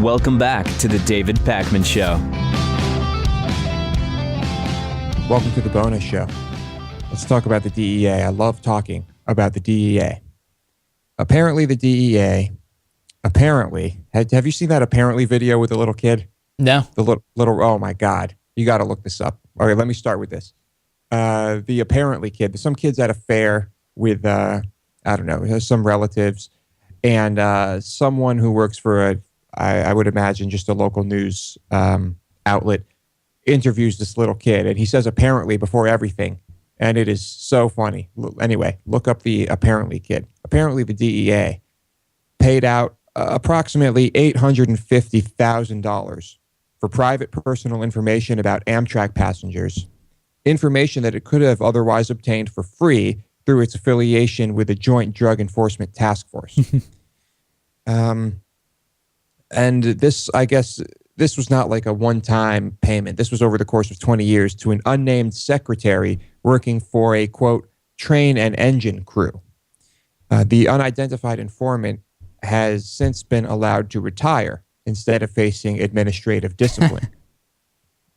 Welcome back to the David Pakman Show. Welcome to the bonus show. Let's talk about the DEA. I love talking about the DEA. Apparently, the DEA, have you seen that apparently video with the little kid? No. The little, oh my God. You got to look this up. All right, let me start with this. The apparently kid, some kid's at a fair with, I don't know, some relatives, and someone who works for I would imagine just a local news outlet interviews this little kid, and he says apparently before everything, and it is so funny. Anyway, look up the apparently kid. Apparently the DEA paid out approximately $850,000 for private personal information about Amtrak passengers, information that it could have otherwise obtained for free through its affiliation with the Joint Drug Enforcement Task Force. And this, I guess, this was not like a one-time payment. This was over the course of 20 years to an unnamed secretary working for a, quote, train and engine crew. The unidentified informant has since been allowed to retire instead of facing administrative discipline.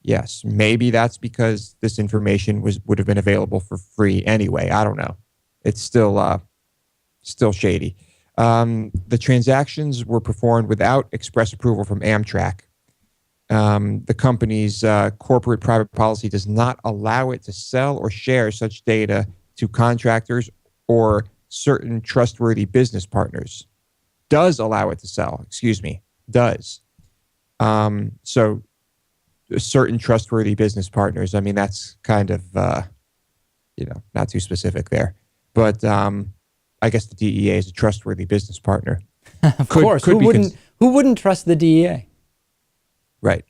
Yes, maybe that's because this information would have been available for free anyway. I don't know. It's still shady. The transactions were performed without express approval from Amtrak. The company's corporate private policy does not allow it to sell or share such data to contractors or certain trustworthy business partners. Does allow it to sell, does. So certain trustworthy business partners, I mean, that's kind of, not too specific there. But I guess the DEA is a trustworthy business partner. Of course. Who wouldn't trust the DEA? Right.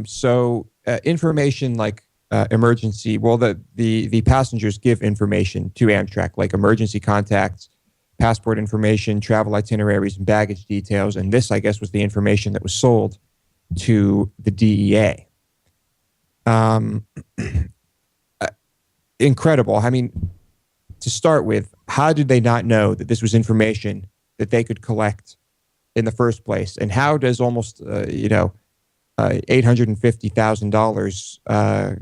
So information like emergency, well, the passengers give information to Amtrak, like emergency contacts, passport information, travel itineraries, and baggage details. And this, I guess, was the information that was sold to the DEA. Incredible. I mean, to start with, how did they not know that this was information that they could collect in the first place? And how does almost, $850,000,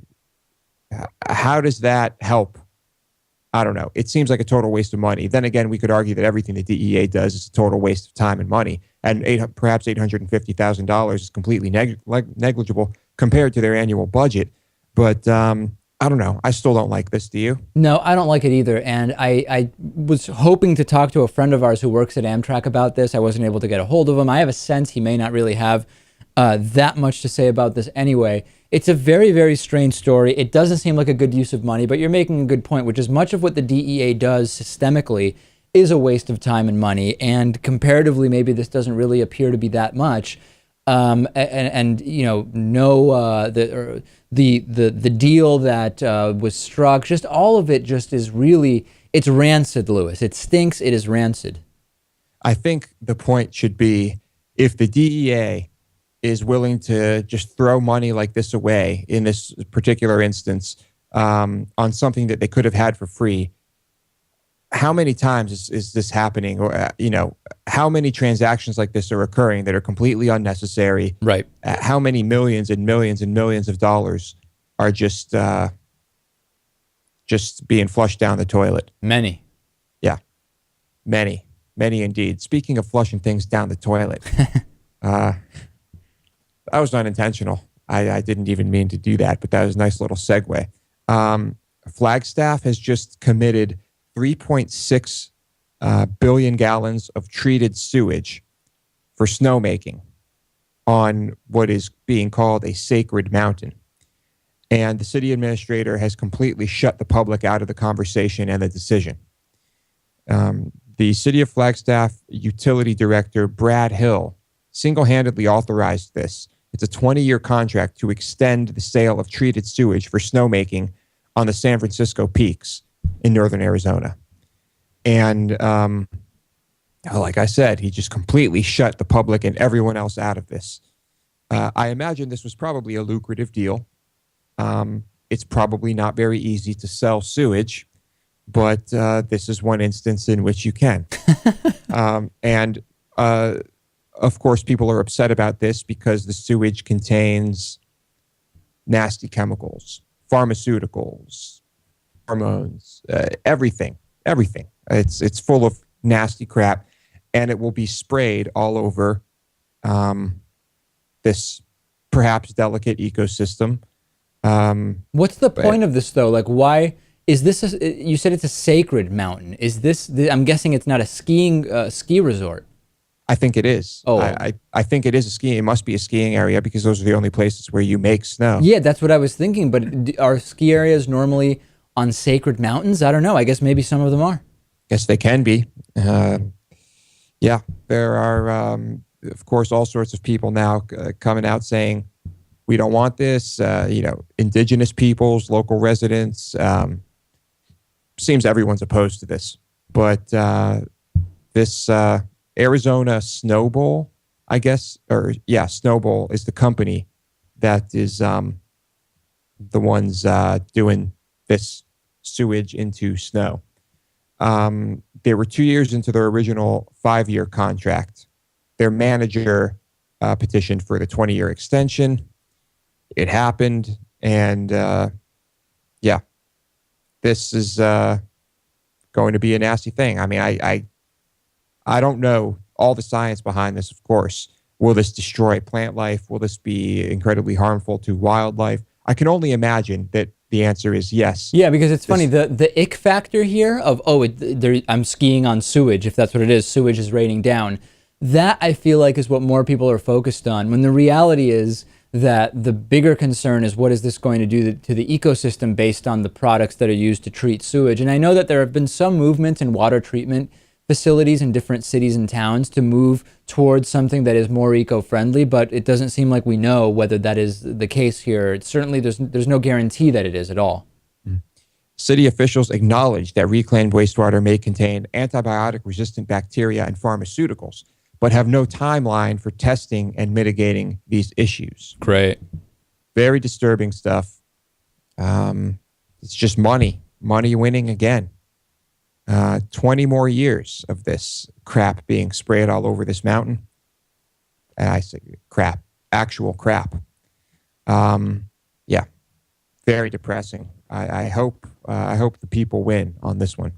how does that help? I don't know. It seems like a total waste of money. Then again, we could argue that everything the DEA does is a total waste of time and money. And perhaps $850,000 is completely negligible compared to their annual budget. But I don't know. I still don't like this. Do you? No, I don't like it either. And I was hoping to talk to a friend of ours who works at Amtrak about this. I wasn't able to get a hold of him. I have a sense he may not really have that much to say about this anyway. It's a very, very strange story. It doesn't seem like a good use of money, but you're making a good point, which is much of what the DEA does systemically is a waste of time and money. And comparatively, maybe this doesn't really appear to be that much. The deal that was struck, just all of it just is really, it's rancid, Lewis. It stinks. It is rancid. I think the point should be, if the DEA is willing to just throw money like this away in this particular instance on something that they could have had for free, how many times is this happening? Or, how many transactions like this are occurring that are completely unnecessary? Right. How many millions and millions and millions of dollars are just being flushed down the toilet? Many. Yeah. Many indeed. Speaking of flushing things down the toilet, that was not intentional. I didn't even mean to do that, but that was a nice little segue. Flagstaff has just committed 3.6 billion gallons of treated sewage for snowmaking on what is being called a sacred mountain. And the city administrator has completely shut the public out of the conversation and the decision. The City of Flagstaff Utility Director, Brad Hill, single-handedly authorized this. It's a 20-year contract to extend the sale of treated sewage for snowmaking on the San Francisco peaks in northern Arizona. And like I said, he just completely shut the public and everyone else out of this. I imagine this was probably a lucrative deal. It's probably not very easy to sell sewage, but this is one instance in which you can. And of course, people are upset about this because the sewage contains nasty chemicals, pharmaceuticals, hormones, everything. It's full of nasty crap, and it will be sprayed all over this perhaps delicate ecosystem. What's the point of this, though? Like, why is this? You said it's a sacred mountain. Is this? I'm guessing it's not a ski resort. I think it is. Oh. I think it is a skiing. It must be a skiing area because those are the only places where you make snow. Yeah, that's what I was thinking. But are ski areas normally on sacred mountains? I don't know. I guess maybe some of them are. Guess they can be. Yeah, there are, of course, all sorts of people now coming out saying, we don't want this. Indigenous peoples, local residents. Seems everyone's opposed to this. But this Arizona Snow Bowl, I guess, Snow Bowl is the company that is the ones doing this sewage into snow. They were 2 years into their original 5-year contract. Their manager petitioned for the 20-year extension. It happened, and this is going to be a nasty thing. I mean, I don't know all the science behind this, of course. Will this destroy plant life? Will this be incredibly harmful to wildlife? I can only imagine that the answer is yes. Yeah, because it's funny, the ick factor here of, I'm skiing on sewage, if that's what it is, sewage is raining down. That, I feel like, is what more people are focused on, when the reality is that the bigger concern is what is this going to do to the ecosystem based on the products that are used to treat sewage. And I know that there have been some movements in water treatment facilities in different cities and towns to move towards something that is more eco-friendly, but it doesn't seem like we know whether that is the case here. Certainly, there's no guarantee that it is at all. City officials acknowledge that reclaimed wastewater may contain antibiotic-resistant bacteria and pharmaceuticals, but have no timeline for testing and mitigating these issues. Great. Very disturbing stuff. It's just money winning again. 20 more years of this crap being sprayed all over this mountain. And I say crap, actual crap. Very depressing. I hope the people win on this one,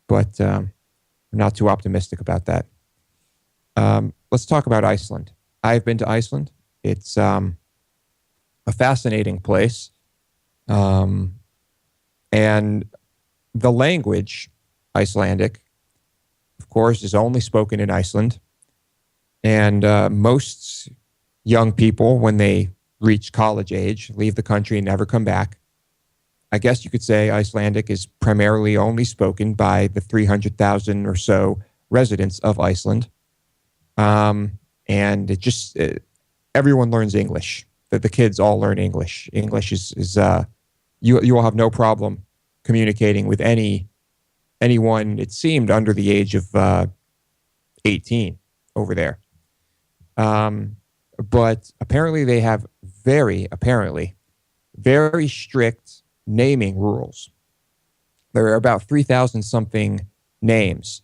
but I'm not too optimistic about that. Let's talk about Iceland. I've been to Iceland. It's a fascinating place, and the language, Icelandic, of course, is only spoken in Iceland. And most young people, when they reach college age, leave the country and never come back. I guess you could say Icelandic is primarily only spoken by the 300,000 or so residents of Iceland. And it just, everyone learns English. The kids all learn English. English is you will have no problem communicating with anyone, it seemed, under the age of 18 over there. But apparently they have very strict naming rules. There are about 3,000 something names,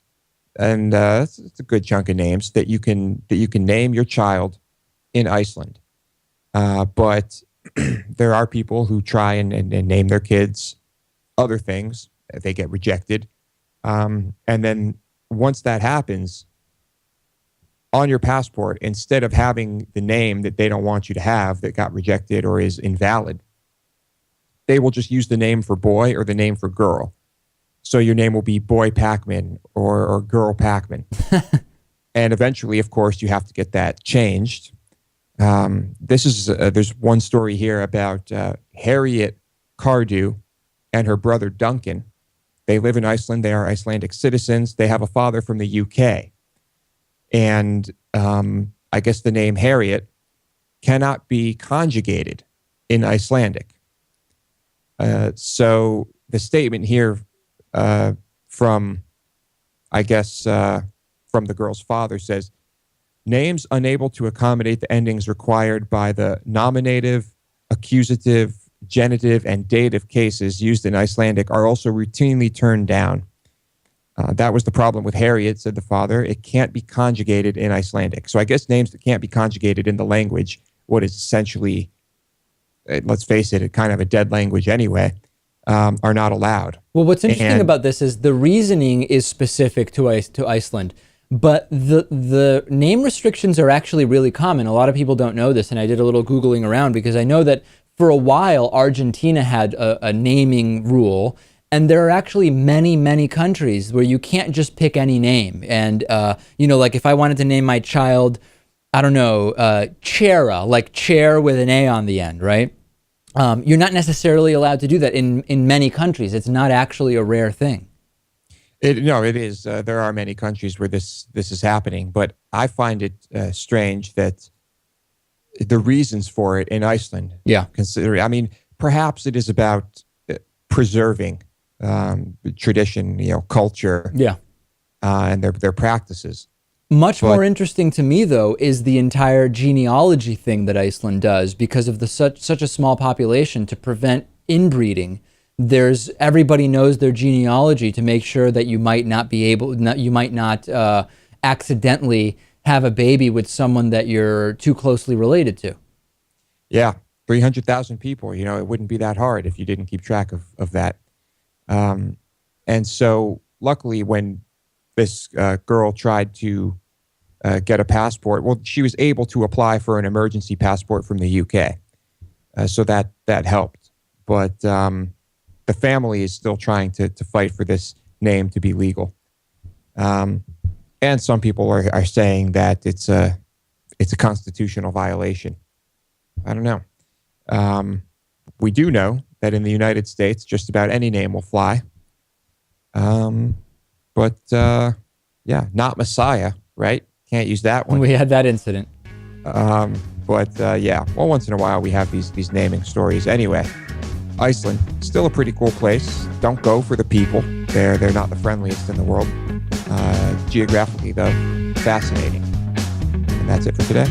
and it's a good chunk of names that you can name your child in Iceland. But there are people who try and name their kids other things. They get rejected. And then once that happens, on your passport, instead of having the name that they don't want you to have that got rejected or is invalid, they will just use the name for boy or the name for girl. So your name will be Boy Pac-Man or Girl Pac-Man. And eventually, of course, you have to get that changed. There's one story here about Harriet Cardew and her brother Duncan. They live in Iceland. They are Icelandic citizens. They have a father from the UK. And I guess the name Harriet cannot be conjugated in Icelandic. So the statement here from the girl's father says, names unable to accommodate the endings required by the nominative, accusative, genitive, and dative cases used in Icelandic are also routinely turned down. That was the problem with Harriet, said the father. It can't be conjugated in Icelandic. So I guess names that can't be conjugated in the language, what is essentially, let's face it, kind of a dead language anyway, are not allowed. Well, what's interesting about this is the reasoning is specific to Iceland, but the name restrictions are actually really common. A lot of people don't know this, and I did a little Googling around because I know that for a while Argentina had a naming rule, and there are actually many, many countries where you can't just pick any name. And, like if I wanted to name my child, I don't know, Chera, like chair with an A on the end, right? You're not necessarily allowed to do that in many countries. It's not actually a rare thing. It is. There are many countries where this is happening, but I find it strange that the reasons for it in Iceland. Yeah. Perhaps it is about preserving tradition, culture. Yeah. And their practices. More interesting to me, though, is the entire genealogy thing that Iceland does because of such a small population. To prevent inbreeding, everybody knows their genealogy to make sure that you might not accidentally have a baby with someone that you're too closely related to. Yeah, 300,000 people. It wouldn't be that hard if you didn't keep track of that. And so, luckily, when this girl tried to get a passport, well, she was able to apply for an emergency passport from the UK. So that helped. But the family is still trying to fight for this name to be legal. And some people are saying that it's a constitutional violation. I don't know. We do know that in the United States, just about any name will fly. But not Messiah, right? Can't use that one. We had that incident. Well, once in a while we have these naming stories. Anyway, Iceland, still a pretty cool place. Don't go for the people. They're not the friendliest in the world. Geographically, though, fascinating. And that's it for today.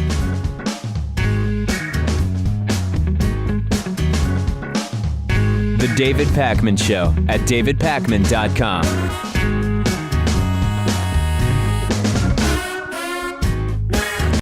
The David Pakman Show at davidpakman.com.